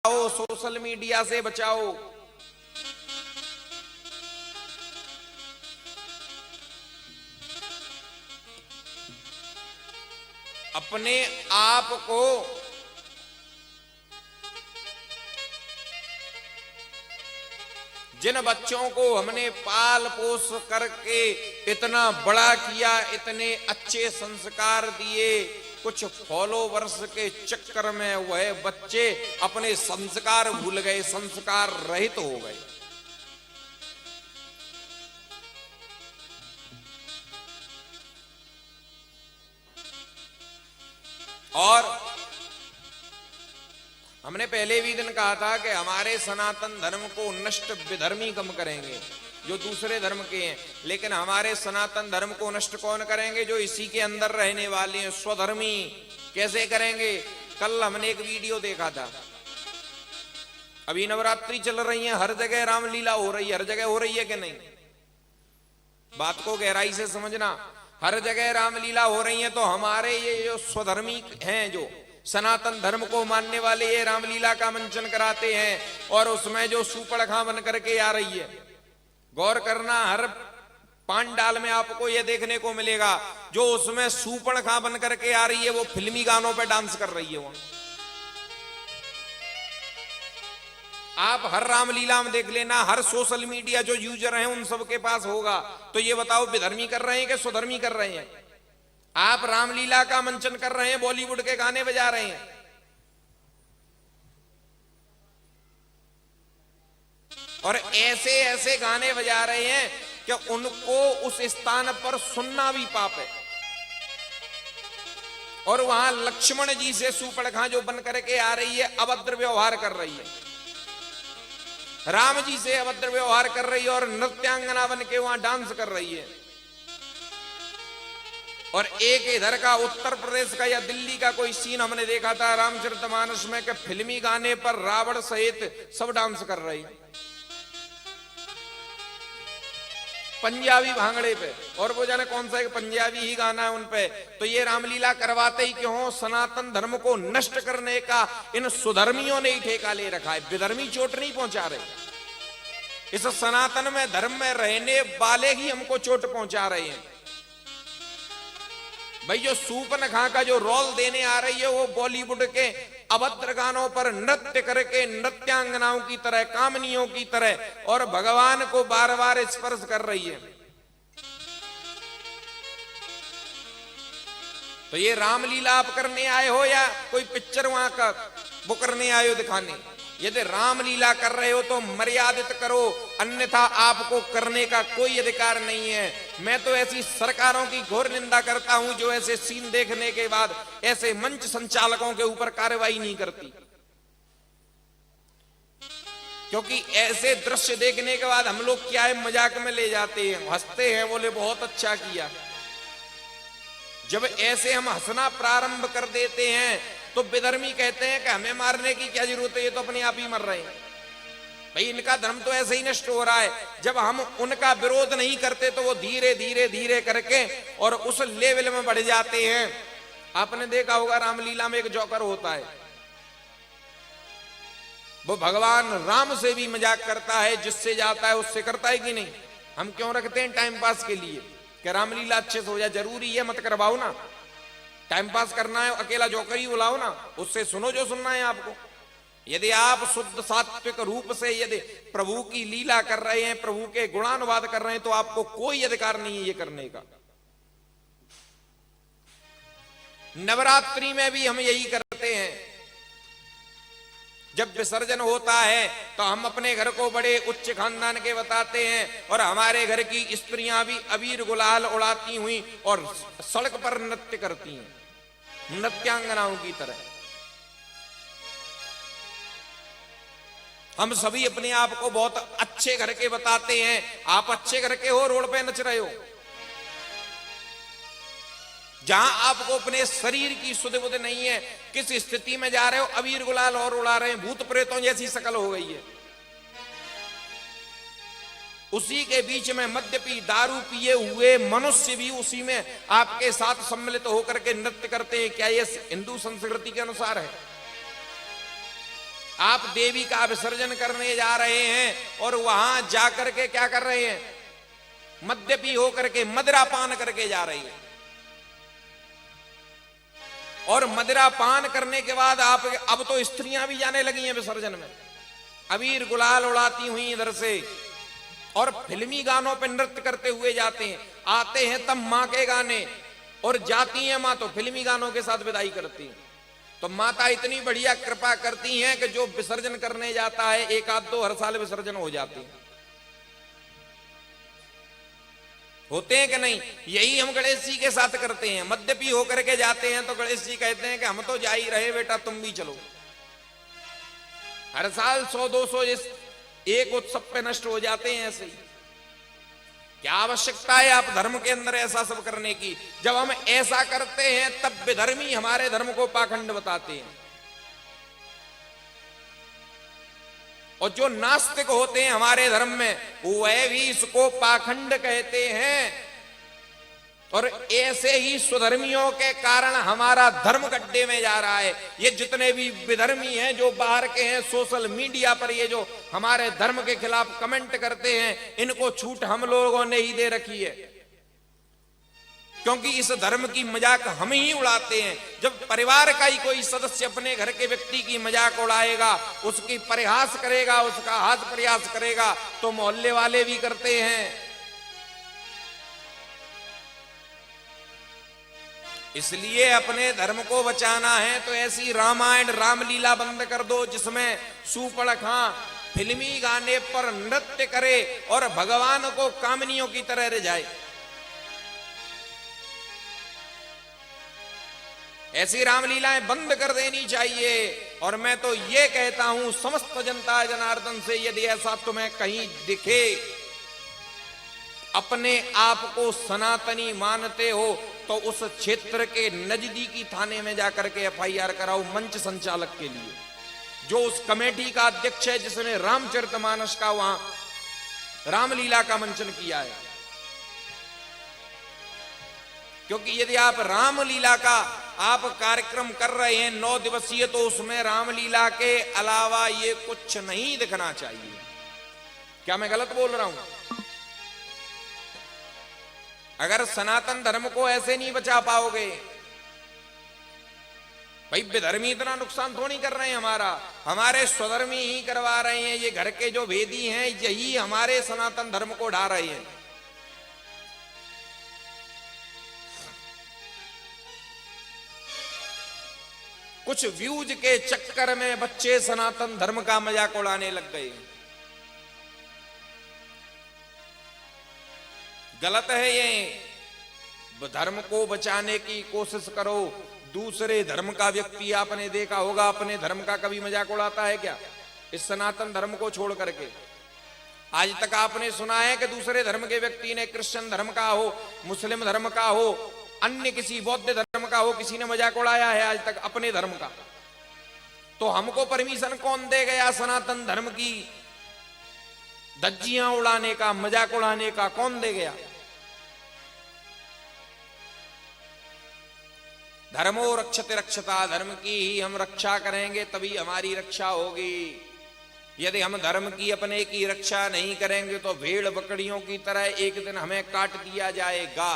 Social media से बचाओ। अपने आप को जिन बच्चों को हमने पाल पोस करके इतना बड़ा किया, इतने अच्छे संस्कार दिए, कुछ फॉलोवर्स के चक्कर में वह बच्चे अपने संस्कार भूल गए, संस्कार रहित हो गए। और हमने पहले भी दिन कहा था कि हमारे सनातन धर्म को नष्ट विधर्मी कम करेंगे, जो दूसरे धर्म के हैं, लेकिन हमारे सनातन धर्म को नष्ट कौन करेंगे? जो इसी के अंदर रहने वाले हैं, स्वधर्मी। कैसे करेंगे? कल हमने एक वीडियो देखा था। अभी नवरात्रि चल रही है, हर जगह रामलीला हो रही है, हर जगह हो रही है कि नहीं? बात को गहराई से समझना। हर जगह रामलीला हो रही है, तो हमारे ये जो स्वधर्मी हैं, जो सनातन धर्म को मानने वाले, ये रामलीला का मंचन कराते हैं और उसमें जो सूपड़खा बन करके आ रही है, गौर करना, हर पांडाल में आपको यह देखने को मिलेगा, जो उसमें सूपड़खा बन करके आ रही है वो फिल्मी गानों पे डांस कर रही है। वो आप हर रामलीला में देख लेना, हर सोशल मीडिया जो यूजर हैं उन सब के पास होगा। तो ये बताओ, विधर्मी कर रहे हैं कि स्वधर्मी कर रहे हैं? आप रामलीला का मंचन कर रहे हैं, बॉलीवुड के गाने बजा रहे हैं, और ऐसे ऐसे गाने बजा रहे हैं कि उनको उस स्थान पर सुनना भी पाप है। और वहां लक्ष्मण जी से सूपड़खा जो बन करके आ रही है, अभद्र व्यवहार कर रही है, राम जी से अभद्र व्यवहार कर रही है और नृत्यांगना बन के वहां डांस कर रही है। और एक इधर का उत्तर प्रदेश का या दिल्ली का कोई सीन हमने देखा था रामचरितमानस में कि फिल्मी गाने पर रावण सहित सब डांस कर रही है, पंजाबी भांगड़े पे, और वो जाने कौन सा एक पंजाबी ही गाना है उन पे। तो ये रामलीला करवाते ही क्यों? सनातन धर्म को नष्ट करने का इन सुधर्मियों ने ही ठेका ले रखा है। विधर्मी चोट नहीं पहुंचा रहे, इस सनातन में धर्म में रहने वाले ही हमको चोट पहुंचा रहे हैं। भाई, जो सूपनखा का जो रोल देने आ रही है, वो बॉलीवुड के अभद्र गानों पर नृत्य करके नृत्यांगनाओं की तरह, कामनियों की तरह, और भगवान को बार बार स्पर्श कर रही है। तो ये रामलीला आप करने आए हो या कोई पिक्चर वहां का वो करने आए हो दिखाने? यदि रामलीला कर रहे हो तो मर्यादित करो, अन्यथा आपको करने का कोई अधिकार नहीं है। मैं तो ऐसी सरकारों की घोर निंदा करता हूं जो ऐसे सीन देखने के बाद ऐसे मंच संचालकों के ऊपर कार्रवाई नहीं करती, क्योंकि ऐसे दृश्य देखने के बाद हम लोग क्या है, मजाक में ले जाते हैं, हंसते हैं, बोले बहुत अच्छा किया। जब ऐसे हम हंसना प्रारंभ कर देते हैं तो विधर्मी कहते हैं कि हमें मारने की क्या जरूरत है, ये तो अपने आप ही मर रहे हैं। भाई, इनका धर्म तो ऐसे ही नष्ट हो रहा है। जब हम उनका विरोध नहीं करते तो वो धीरे धीरे धीरे करके और उस लेवल में बढ़ जाते हैं। आपने देखा होगा रामलीला में एक जोकर होता है, वो भगवान राम से भी मजाक करता है, जिससे जाता है उससे करता है कि नहीं? हम क्यों रखते हैं टाइम पास के लिए कि रामलीला अच्छे से हो जाए? जरूरी है, मत करवाओ ना। टाइम पास करना है, अकेला जोकर ही बुलाओ ना, उससे सुनो जो सुनना है आपको। यदि आप शुद्ध सात्विक रूप से यदि प्रभु की लीला कर रहे हैं, प्रभु के गुणानुवाद कर रहे हैं, तो आपको कोई अधिकार नहीं है ये करने का। नवरात्रि में भी हम यही करते हैं। जब विसर्जन होता है तो हम अपने घर को बड़े उच्च खानदान के बताते हैं, और हमारे घर की स्त्रियां भी अबीर गुलाल उड़ाती हुई और सड़क पर नृत्य करती हैं, नृत्यांगनाओं की तरह। हम सभी अपने आप को बहुत अच्छे घर के बताते हैं। आप अच्छे घर के हो, रोड पे नच रहे हो। जहां आपको अपने शरीर की सुध बुध नहीं है, किस स्थिति में जा रहे हो, अबीर गुलाल और उड़ा रहे हैं, भूत प्रेतों जैसी शकल हो गई है। उसी के बीच में मद्यपी दारू पिए हुए मनुष्य भी उसी में आपके साथ सम्मिलित होकर के नृत्य करते हैं। क्या ये हिंदू संस्कृति के अनुसार है? आप देवी का विसर्जन करने जा रहे हैं और वहां जाकर के क्या कर रहे हैं, मद्यपी होकर के मदिरा पान करके जा रही है। और मदिरा पान करने के बाद आप, अब तो स्त्रियां भी जाने लगी हैं विसर्जन में, अबीर गुलाल उड़ाती हुई इधर से, और फिल्मी गानों पर नृत्य करते हुए जाते हैं। आते हैं तब मां के गाने, और जाती हैं मां तो फिल्मी गानों के साथ विदाई करती हैं। तो माता इतनी बढ़िया कृपा करती हैं कि जो विसर्जन करने जाता है, एक आध दो हर साल विसर्जन हो जाते हैं, होते हैं कि नहीं। यही हम गणेश जी के साथ करते हैं, मद्यपी होकर के जाते हैं तो गणेश जी कहते हैं कि हम तो जा ही रहे बेटा, तुम भी चलो। हर साल 100-200 एक उत्सव पे नष्ट हो जाते हैं ऐसे ही। क्या आवश्यकता है आप धर्म के अंदर ऐसा सब करने की? जब हम ऐसा करते हैं तब विधर्मी हमारे धर्म को पाखंड बताते हैं, और जो नास्तिक होते हैं हमारे धर्म में वह भी इसको पाखंड कहते हैं। और ऐसे ही स्वधर्मियों के कारण हमारा धर्म गड्ढे में जा रहा है। ये जितने भी विधर्मी हैं जो बाहर के हैं, सोशल मीडिया पर ये जो हमारे धर्म के खिलाफ कमेंट करते हैं, इनको छूट हम लोगों ने ही दे रखी है, क्योंकि इस धर्म की मजाक हम ही उड़ाते हैं। जब परिवार का ही कोई सदस्य अपने घर के व्यक्ति की मजाक उड़ाएगा, उसकी परिहास करेगा, उसका हाथ प्रयास करेगा, तो मोहल्ले वाले भी करते हैं। इसलिए अपने धर्म को बचाना है तो ऐसी रामायण रामलीला बंद कर दो जिसमें सुपड़ खां फिल्मी गाने पर नृत्य करे और भगवान को कामनियों की तरह रिझाए। ऐसी रामलीलाएं बंद कर देनी चाहिए। और मैं तो ये कहता हूं समस्त जनता जनार्दन से, यदि ऐसा तुम्हें कहीं दिखे, अपने आप को सनातनी मानते हो तो उस क्षेत्र के नजदीकी थाने में जाकर के FIR कराओ मंच संचालक के लिए, जो उस कमेटी का अध्यक्ष है जिसने रामचरितमानस का वहां रामलीला का मंचन किया है। क्योंकि यदि आप रामलीला का आप कार्यक्रम कर रहे हैं 9 दिवसीय, तो उसमें रामलीला के अलावा ये कुछ नहीं दिखना चाहिए। क्या मैं गलत बोल रहा हूं? अगर सनातन धर्म को ऐसे नहीं बचा पाओगे, भाई विधर्मी इतना नुकसान थोड़ी कर रहे हैं हमारा, हमारे स्वधर्मी ही करवा रहे हैं। ये घर के जो वेदी हैं यही हमारे सनातन धर्म को ढा रहे हैं। कुछ व्यूज के चक्कर में बच्चे सनातन धर्म का मजाक उड़ाने लग गए। गलत है ये। धर्म को बचाने की कोशिश करो। दूसरे धर्म का व्यक्ति आपने देखा होगा अपने धर्म का कभी मजाक उड़ाता है क्या? इस सनातन धर्म को छोड़ करके आज तक आपने सुना है कि दूसरे धर्म के व्यक्ति ने, क्रिश्चियन धर्म का हो, मुस्लिम धर्म का हो, अन्य किसी बौद्ध धर्म का हो, किसी ने मजाक उड़ाया है आज तक अपने धर्म का? तो हमको परमिशन कौन दे गया सनातन धर्म की धज्जियां उड़ाने का, मजाक उड़ाने का? कौन दे गया? धर्मो रक्षते रक्षता, धर्म की ही हम रक्षा करेंगे तभी हमारी रक्षा होगी। यदि हम धर्म की अपने की रक्षा नहीं करेंगे तो भेड़ बकरियों की तरह एक दिन हमें काट दिया जाएगा।